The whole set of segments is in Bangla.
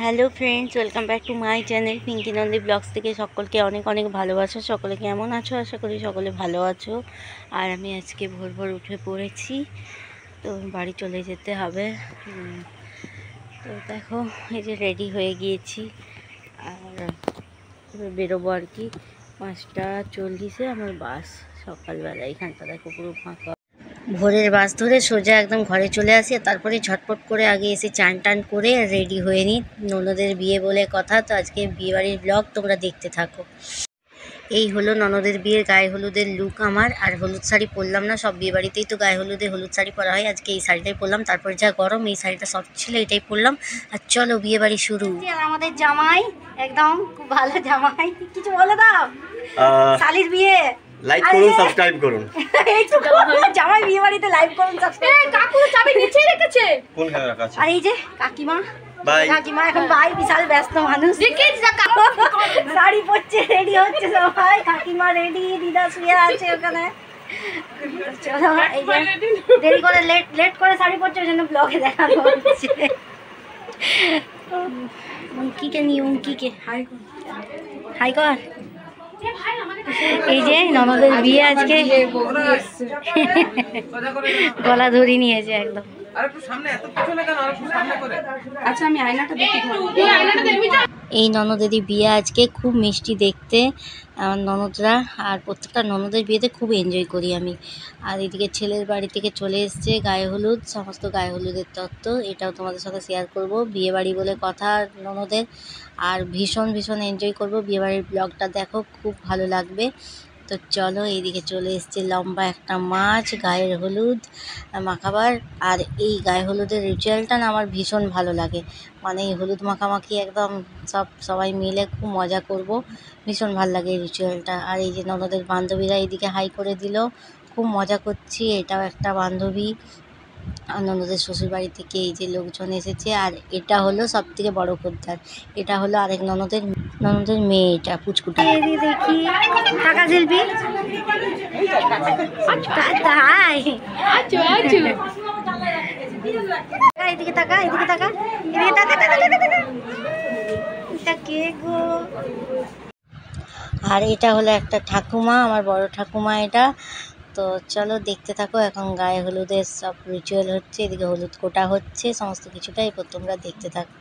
Hello friends, welcome back to my channel Pinki Nandi blogs থেকে সকলকে অনেক অনেক ভালোবাসা। সকলে কেমন আছো? আশা করি সকলে ভালো আছো। আর আমি আজকে ভোর ভোর উঠে পড়েছি, তো বাড়ি চলে যেতে হবে। তো দেখো, এই যে রেডি হয়ে গিয়েছি আর বেরোবো আর কি। 5:40 আমার বাস। সকালবেলা এখানটা দেখো পুরো ফাঁকা। ভোরের বাস ধরে সোজা একদম ঘরে চলে আসি, আর তারপরে ঝটপট করে আগে এসে চান টান করে রেডি হয়ে নিই। ননদের বিয়ে বলে কথা, তো আজকে বিয়েবাড়ির ব্লগ তোমরা দেখতে থাকো। এই হলো ননদের বিয়ের গায়ে হলুদের লুক আমার। আর হলুদ শাড়ি পরলাম না, সব বিয়ে বাড়িতেই তো গায়ে হলুদে হলুদ শাড়ি পরা হয়। আজকে এই শাড়িটাই পরলাম, তারপরে যা গরম এই শাড়িটা সফট ছিল এটাই পরলাম। আর চলো বিয়ে বাড়ি শুরু। আমাদের জামাই একদম খুব ভালো জামাই, কিছু বলে দাও। শালির বিয়ে লাইক করুন, সাবস্ক্রাইব করুন। এইটুকু জামাই বিয়ে বাড়িতে লাইক করুন, সাবস্ক্রাইব। কাকু চাবি নিচে রেখেছে। কোনখানে রাখা আছে? আর এই যে কাকিমা, বাই। কাকিমা এখন বাই, বিশাল ব্যস্ত মানুষ। শাড়ি পরছে, রেডি হচ্ছে সবাই। কাকিমা রেডি, দিদা শুয়ে আছে ওখানে। চলো, এই যে দেরি করে লেট করে শাড়ি পরছে, ওই জন্য ব্লগে দেখানো হচ্ছে। উঙ্কিকে নিয়ে, উঙ্কিকে হাই কর। এই যে ননদের বিয়ে আজকে, গলা ধরি নিয়েছে একদম। এই ননদেরই বিয়ে আজকে, খুব মিষ্টি দেখতে আমার ননদরা। আর প্রত্যেকটা ননদের বিয়েতে খুব এনজয় করি আমি। আর এদিকে ছেলের বাড়ি থেকে চলে এসছে গায়ে হলুদ, সমস্ত গায়ে হলুদের তত্ত্ব, এটাও তোমাদের সাথে শেয়ার করব। বিয়ে বাড়ি বলে কথা ননদের, আর ভীষণ ভীষণ এনজয় করব। বিয়েবাড়ির ব্লগটা দেখো, খুব ভালো লাগবে। তো চলো, এইদিকে চলে এসছে লম্বা একটা মাছ গায়ের হলুদ মাখাবার। আর এই গায়ে হলুদের রিচুয়ালটা না আমার ভীষণ ভালো লাগে। মানে এই হলুদ মাখামাখি একদম সবাই মিলে খুব মজা করব, ভীষণ ভালো লাগে এই রিচুয়ালটা। আর এই যে ননদের বান্ধবীরা এইদিকে হাই করে দিল, খুব মজা করছি। এটাও একটা বান্ধবী। আর ননদের শ্বশুরবাড়ি থেকে এই যে লোকজন এসেছে। আর এটা হলো সব থেকে বড় খদ্দের, এটা হলো আরেক ননদের মেয়ে, এটা পুচকুটা। দেখি টাকা শিল্পী, এদিকে টাকা, এদিকে টাকা, এদিকে টাকা, এটা কে গো? আর এটা হলো একটা ঠাকুমা, আমার বড় ঠাকুমা এটা। তো চলো দেখতে থাকো, এখন গায়ে হলুদের সব রিচুয়াল হচ্ছে, এদিকে হলুদ কোটা হচ্ছে, সমস্ত কিছুটাই তোমরা দেখতে থাকো।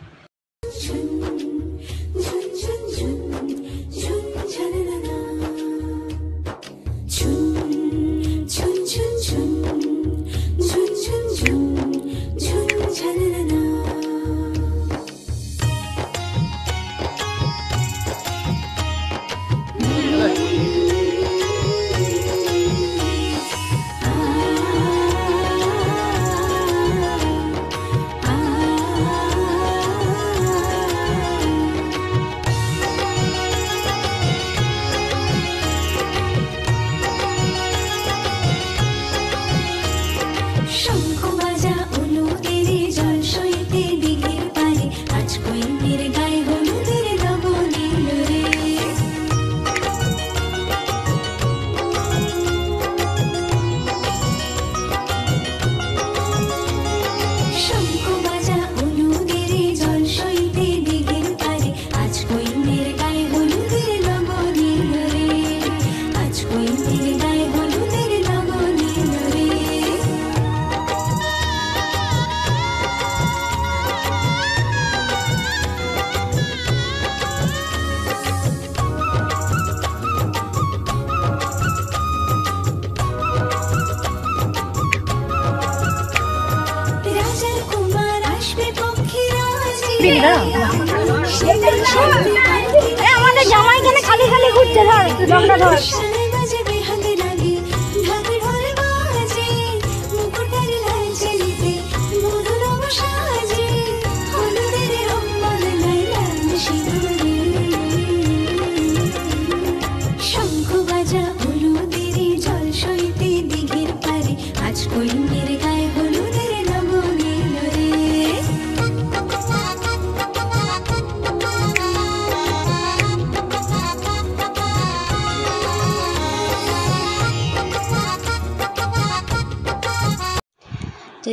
আমাদের জামাই এখানে খালি খালি ঘুরছে, ধর লঙ্কা ধর।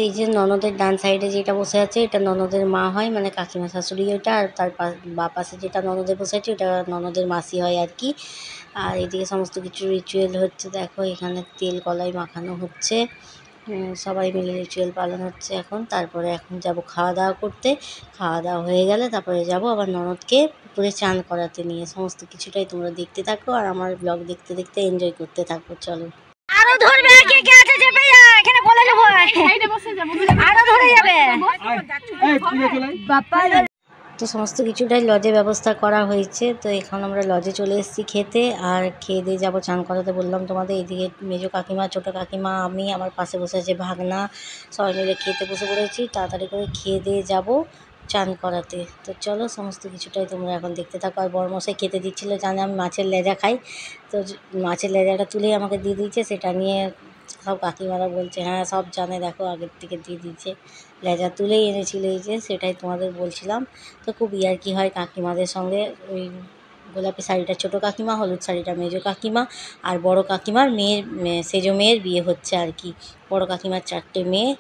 এই যে ননদের ডান সাইডে যেটা বসে আছে এটা ননদের মা হয়, মানে কাকিমা শাশুড়ি ওইটা, আর তার বা পাশে যেটা ননদের বসে আছে ওটা ননদের মাসি হয় আর কি। আর এদিকে সমস্ত কিছু রিচুয়াল হচ্ছে, দেখো এখানে তেল কলাই মাখানো হচ্ছে, সবাই মিলে রিচুয়াল পালন হচ্ছে এখন। তারপরে এখন যাব খাওয়া দাওয়া করতে, খাওয়া দাওয়া হয়ে গেলে তারপরে যাব আবার ননদকে পুকুরে চান করাতে নিয়ে। সমস্ত কিছুটাই তোমরা দেখতে থাকো আর আমার ব্লগ দেখতে দেখতে এনজয় করতে থাকো। চলো। আরো ধরবে, কে কে আছে চেপে যা, এখানে বলে দেবো আরো ধরে যাবে বাবা। তো সমস্ত কিছুটাই লজে ব্যবস্থা করা হয়েছে। তো এখন আমরা লজে চলে এসেছি খেতে, আর খেয়ে দিয়ে যাবো চান করাতে। বললাম তোমাদের এদিকে মেজো কাকিমা, ছোটো কাকিমা, আমি, আমার পাশে বসে আছে ভাগনা, সবাই মিলে খেতে বসে পড়েছি। তাড়াতাড়ি করে খেয়ে দিয়ে যাবো চান করাতে। তো চলো সমস্ত কিছুটাই তোমরা এখন দেখতে থাকো। আর বড়মশাই খেতে দিচ্ছিলো, জানে আমি মাছের লেজা খাই, তো মাছের লেজাটা তুলেই আমাকে দিয়ে দিয়েছে। সেটা নিয়ে সব কাকিমারা বলছে হ্যাঁ সব জানে, দেখো আগের থেকে দিয়ে দিচ্ছে, লেজা তুলেই এনেছিল এই যে, সেটাই তোমাদের বলছিলাম। তো খুব ইয়ার্কি হয় কাকিমাদের সঙ্গে। ওই গোলাপি শাড়িটা ছোটো কাকিমা, হলুদ শাড়িটা মেজো কাকিমা, আর বড় কাকিমার সেজো মেয়ের বিয়ে হচ্ছে আর কি। বড় কাকিমার 4টে মেয়ে।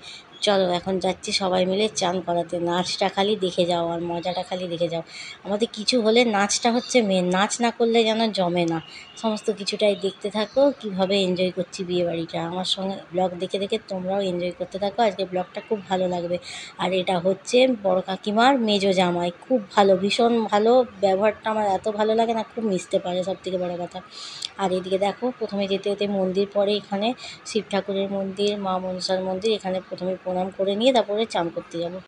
চলো এখন যাচ্ছি সবাই মিলে চান করাতে। নাচটা খালি দেখে যাও আর মজাটা খালি দেখে যাও। আমাদের কিছু হলে নাচটা হচ্ছে মেন, নাচ না করলে যেন জমে না। সমস্ত কিছুটাই দেখতে থাকো, কীভাবে এনজয় করছি বিয়েবাড়িটা। আমার সঙ্গে ব্লগ দেখে দেখে তোমরাও এনজয় করতে থাকো। আজকে ব্লগটা খুব ভালো লাগবে। আর এটা হচ্ছে বড় কাকিমার মেজো জামাই, খুব ভালো, ভীষণ ভালো ব্যবহারটা, আমার এত ভালো লাগে না, খুব মিশতে পারে, সবথেকে বড় কথা। আর এদিকে দেখো প্রথমে যেতে যেতে মন্দির, পরে এখানে শিব ঠাকুরের মন্দির, মা মনসার মন্দির, এখানে প্রথমে প্রণাম করে নিয়ে তারপরে চান করতে যাবো।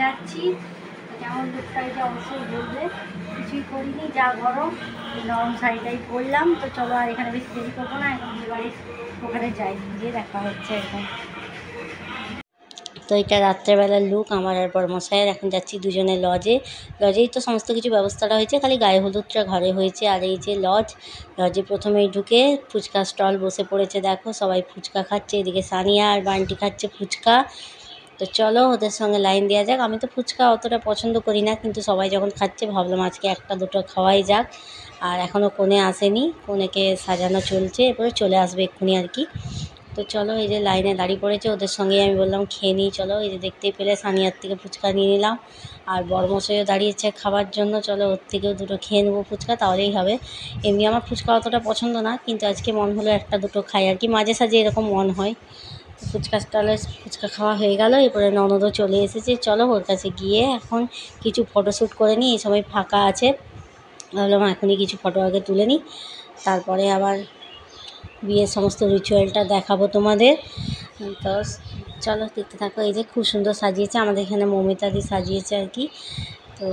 যাচ্ছি, কেমন লুক শাড়িটা অবশ্যই বলবে। কিছুই করিনি, যা গরম, নরম শাড়িটাই পরলাম। তো চলো আর এখানে বেশি দেরি করবো না, এখন বিয়েবাড়ির ওখানে যাই, গিয়ে দেখা হচ্ছে এখন। তো এটা রাত্রেবেলার লুক আমার আর বড়মশাইয়ের। এখন যাচ্ছি দুজনে লজে। লজেই তো সমস্ত কিছু ব্যবস্থাটা হয়েছে, খালি গায়ে হলুদটা ঘরে হয়েছে। আর এই যে লজে প্রথমেই ঢুকে ফুচকা স্টল বসে পড়েছে, দেখো সবাই ফুচকা খাচ্ছে। এদিকে সানিয়া আর বান্টি খাচ্ছে ফুচকা। তো চলো ওদের সঙ্গে লাইন দেওয়া যাক। আমি তো ফুচকা অতটা পছন্দ করি না, কিন্তু সবাই যখন খাচ্ছে ভাবলাম আজকে একটা দুটো খাওয়াই যাক। আর এখনও কনে আসেনি, কনেকে সাজানো চলছে, এরপরে চলে আসবে এক্ষুনি আর কি। তো চলো এই যে লাইনে দাঁড়িয়ে পড়েছে, ওদের সঙ্গেই আমি বললাম খেয়ে নিই চলো। এই যে দেখতেই পেলে সানিয়ার থেকে ফুচকা নিয়ে নিলাম, আর বড়মশাইও দাঁড়িয়েছে খাবার জন্য। চলো ওর থেকেও দুটো খেয়ে নেবো ফুচকা, তাহলেই হবে। এমনি আমার ফুচকা অতটা পছন্দ না, কিন্তু আজকে মন হলো একটা দুটো খাই আর কি, মাঝে সাঝে এরকম মন হয়। ফুচকা স্টলে ফুচকা খাওয়া হয়ে গেল, এরপরে ননদও চলে এসেছে। চলো ওর কাছে গিয়ে এখন কিছু ফটোশ্যুট করে নিই, এই সময় ফাঁকা আছে, ভাবলাম এখনই কিছু ফটো আগে তুলে নিই, তারপরে আবার বিয়ের সমস্ত রিচুয়ালটা দেখাবো তোমাদের। তো চলো দেখতে থাকো। এই যে খুব সুন্দর সাজিয়েছে, আমাদের এখানে মৌমিতাদি সাজিয়েছে আর কি। তো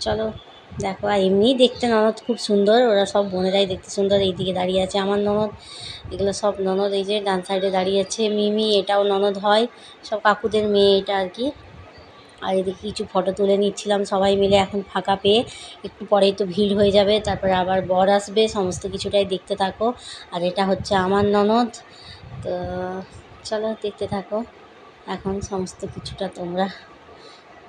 চলো দেখো। আর এমনিই দেখতে ননদ খুব সুন্দর, ওরা সব বোনেরাই দেখতে সুন্দর। এইদিকে দাঁড়িয়ে আছে আমার ননদ, এগুলো সব ননদ। এই যে ডান সাইডে দাঁড়িয়ে আছে মিমি, এটাও ননদ হয়, সব কাকুদের মেয়ে এটা আর কি। আর এদিকে কিছু ফটো তুলে নিচ্ছিলাম সবাই মিলে। এখন ফাঁকা পেয়ে, একটু পরেই তো ভিড় হয়ে যাবে, তারপরে আবার বর আসবে, সমস্ত কিছুটাই দেখতে থাকো। আর এটা হচ্ছে আমার ননদ। তো চলো দেখতে থাকো এখন সমস্ত কিছুটা তোমরা।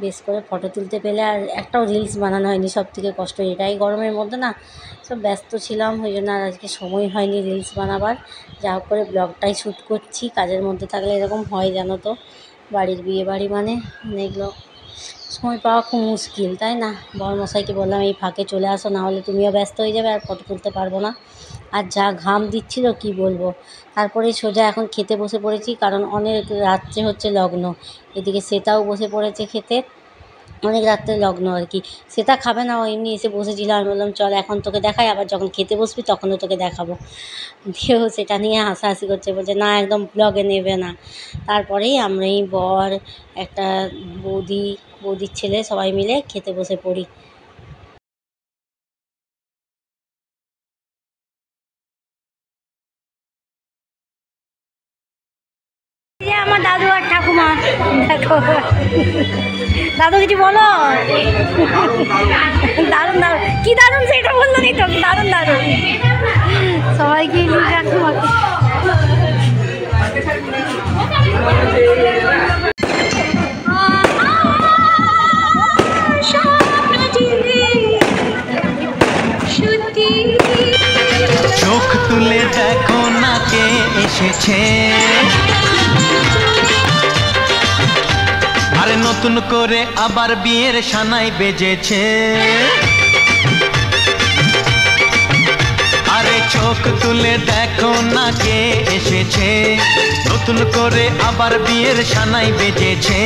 বেশ করে ফটো তুলতে পেলে, আর একটাও রিলস বানানো হয়নি, সব থেকে কষ্ট এটাই। গরমের মধ্যে না সব ব্যস্ত ছিলাম, ওই জন্য আর আজকে সময় হয়নি রিলস বানাবার। যা হোক করে ব্লগটাই শ্যুট করছি, কাজের মধ্যে থাকলে এরকম হয় জানো তো। বাড়ির বিয়ে বাড়ি মানে এগুলো সময় পাওয়া খুব মুশকিল, তাই না? বড়মশাইকে বললাম এই ফাঁকে চলে আসো, না হলে তুমিও ব্যস্ত হয়ে যাবে আর ফটো তুলতে পারবো না। আর যা ঘাম দিচ্ছিল কি বলবো। তারপরে সোজা এখন খেতে বসে পড়েছি, কারণ অনেক রাত্রে হচ্ছে লগ্ন। এদিকে শ্বেতাও বসে পড়েছে খেতে। অনেক রাত্রে লগ্ন আর কি। সেটা খাবে না, ও এমনি এসে বসেছিল। আমি বললাম চল এখন তোকে দেখাই, আবার যখন খেতে বসবি তখনও তোকে দেখাবো। দিয়েও সেটা নিয়ে হাসাহাসি করছে, বলছে না একদম ব্লগে নেবে না। তারপরেই আমরা এই বর, একটা বৌদির ছেলে সবাই মিলে খেতে বসে পড়ি। আমার দাদু আর ঠাকুমা, দেখো দাদু কিছু বলো। দারুণ দারুণ, কি দারুণ সেটা বললো নি তো, দারুণ দারুণ সবাইকে ঠাকুমাকে। চোখ তুলে দেখো না কে এসেছে, আরে নতুন করে আবার বিয়ের সানাই বেজেছে। আরে চোখ তুলে দেখো না কে এসেছে, নতুন করে আবার বিয়ের সানাই বেজেছে।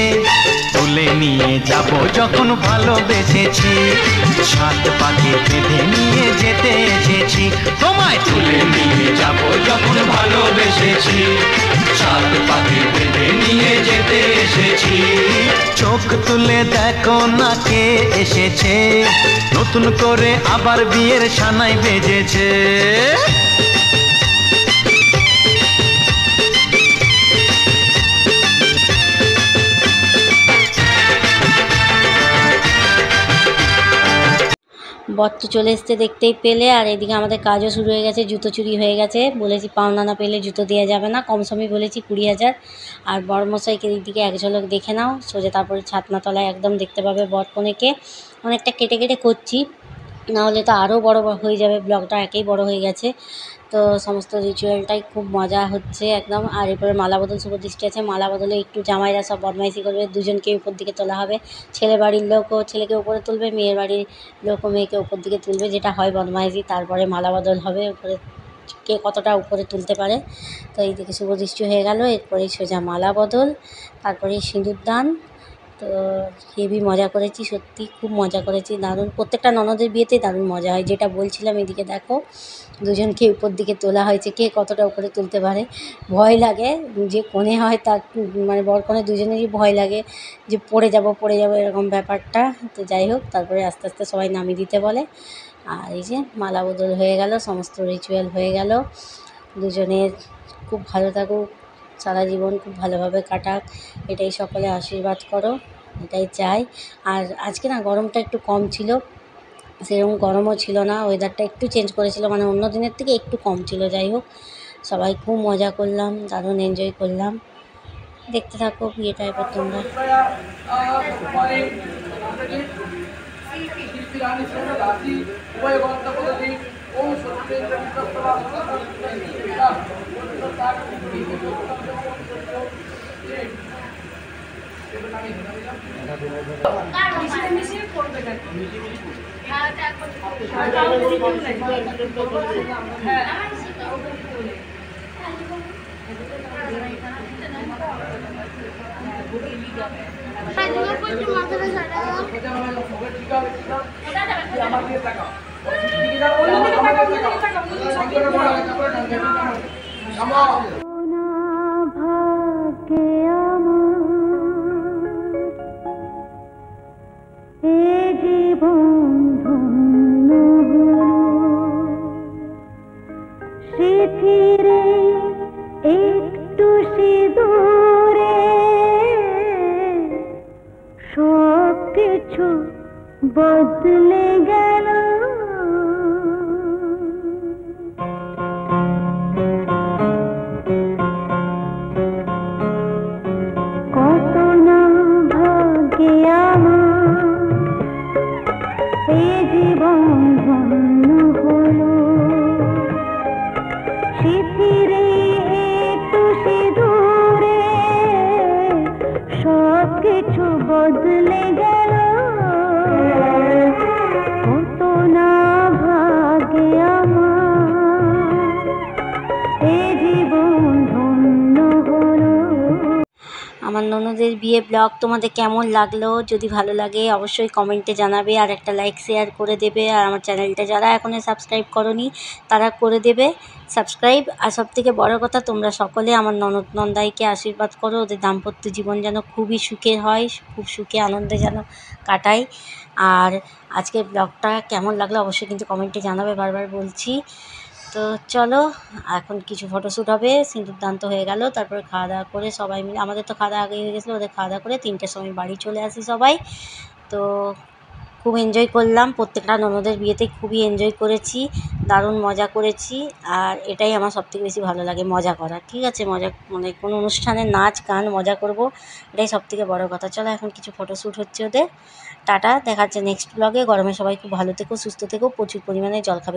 তুলে নিয়ে যাব যখন ভালোবেসেছি, সাত পাকে বেঁধে নিয়ে যেতে এসেছি। তোমায় তুলে নিয়ে যাব যখন ভালোবেসেছি, সাত পাকে বেঁধে নিয়ে যেতে এসেছি। চোখ তুলে দেখো না কে এসেছে, নতুন করে আবার বিয়ের সানাই বেজেছে। বরটি চলে এসছে দেখতেই পেলে। আর এদিকে আমাদের কাজও শুরু হয়ে গেছে, জুতো চুরি হয়ে গেছে। বলেছি পাওনা না পেলে জুতো দেওয়া যাবে না, কম সময় বলেছি 20,000। আর বরমশাইকে দিকে এক ঝলক দেখে নাও সোজা, তারপরে ছাতনাতলায় একদম দেখতে পাবে বর কনেকে। অনেকটা কেটে কেটে করছি, নাহলে তো আরও বড় হয়ে যাবে, ব্লগটা একেই বড় হয়ে গেছে। তো সমস্ত রিচুয়ালটাই খুব মজা হচ্ছে একদম। আর এরপরে মালা বদল শুভ দৃষ্টি আছে, মালা বদলে একটু জামাইরা সব বদমাইশি করবে, দুজনকে উপর দিকে তোলা হবে। ছেলে বাড়ির লোকও ছেলেকে উপরে তুলবে, মেয়ের বাড়ির লোকও মেয়েকে উপর দিকে তুলবে, যেটা হয় বদমাইশি। তারপরে মালা বদল হবে, উপরে কে কতটা উপরে তুলতে পারে। তো এই দিকে শুভ দৃষ্টি হয়ে গেল, এরপরেই সোজা মালা বদল, তারপরেই সিঁদুর দান। তো হেভি মজা করেছি, সত্যি খুব মজা করেছি, দারুণ। প্রত্যেকটা ননদের বিয়েতেই দারুণ মজা হয়, যেটা বলছিলাম। এদিকে দেখো দুজনকে উপর দিকে তোলা হয়েছে, কে কতটা উপরে তুলতে পারে। ভয় লাগে, যে কনে হয় তার মানে বর কনে দুজনেরই ভয় লাগে যে পড়ে যাব এরকম ব্যাপারটা। তো যাই হোক, তারপরে আস্তে আস্তে সবাই নামিয়ে দিতে বলে। আর এই যে মালা বদল হয়ে গেল, সমস্ত রিচুয়াল হয়ে গেল। দুজনের খুব ভালো থাকুক, সারা জীবন খুব ভালোভাবে কাটাক, এটাই সকলে আশীর্বাদ করো, এটাই চাই। আর আজকে না গরমটা একটু কম ছিল, সেরকম গরমও ছিল না, ওয়েদারটা একটু চেঞ্জ করেছিল, মানে অন্য দিনের থেকে একটু কম ছিল। যাই হোক, সবাই খুব মজা করলাম, দারুণ এনজয় করলাম। দেখতে থাকো বিয়েটা এবার তোমরা। একটু সিঁদুরে সব কিছু বদলে গেল। কত না ভাগ্যে আমার এই জীবন ধন্য হলো। সিঁথিরে একটু সিঁদুরে সব কিছু বদলে গেল। কত না ভাগ্যে আমার এই জীবন ধন্য হলো। আমার ননদের বিয়ে ব্লগ তোমাদের কেমন লাগলো, যদি ভালো লাগে অবশ্যই কমেন্টে জানাবে, আর একটা লাইক শেয়ার করে দেবে। আর আমার চ্যানেলটা যারা এখনও সাবস্ক্রাইব করোনি তারা করে দেবে সাবস্ক্রাইব। আর সবথেকে বড় কথা, তোমরা সকলে আমার ননদ নন্দাইকে আশীর্বাদ করো, ওদের দাম্পত্য জীবন যেন খুবই সুখের হয়, খুব সুখে আনন্দে যেন কাটায়। আর আজকের ব্লগটা কেমন লাগলো অবশ্যই কিন্তু কমেন্টে জানাবে, বারবার বলছি। তো চলো, এখন কিছু ফটোশ্যুট হবে, সিঁদুরদান তো হয়ে গেল, তারপরে খাওয়া দাওয়া করে সবাই মিলে, আমাদের তো খাওয়া দাওয়া আগেই হয়ে গেছিলো, ওদের খাওয়া দাওয়া করে 3টের সময় বাড়ি চলে আসি সবাই। তো খুব এনজয় করলাম, প্রত্যেকটা ননদের বিয়েতেই খুবই এনজয় করেছি, দারুণ মজা করেছি। আর এটাই আমার সবথেকে বেশি ভালো লাগে, মজা করা। ঠিক আছে, মজা মানে কোনো অনুষ্ঠানে নাচ গান মজা করব, এটাই সবথেকে বড় কথা। চলো, এখন কিছু ফটোশ্যুট হচ্ছে ওদের। টাটা, দেখা হচ্ছে নেক্সট ব্লগে। গরমে সবাই খুব ভালো থেকো, সুস্থ থেকো, প্রচুর পরিমাণে জল খাবে।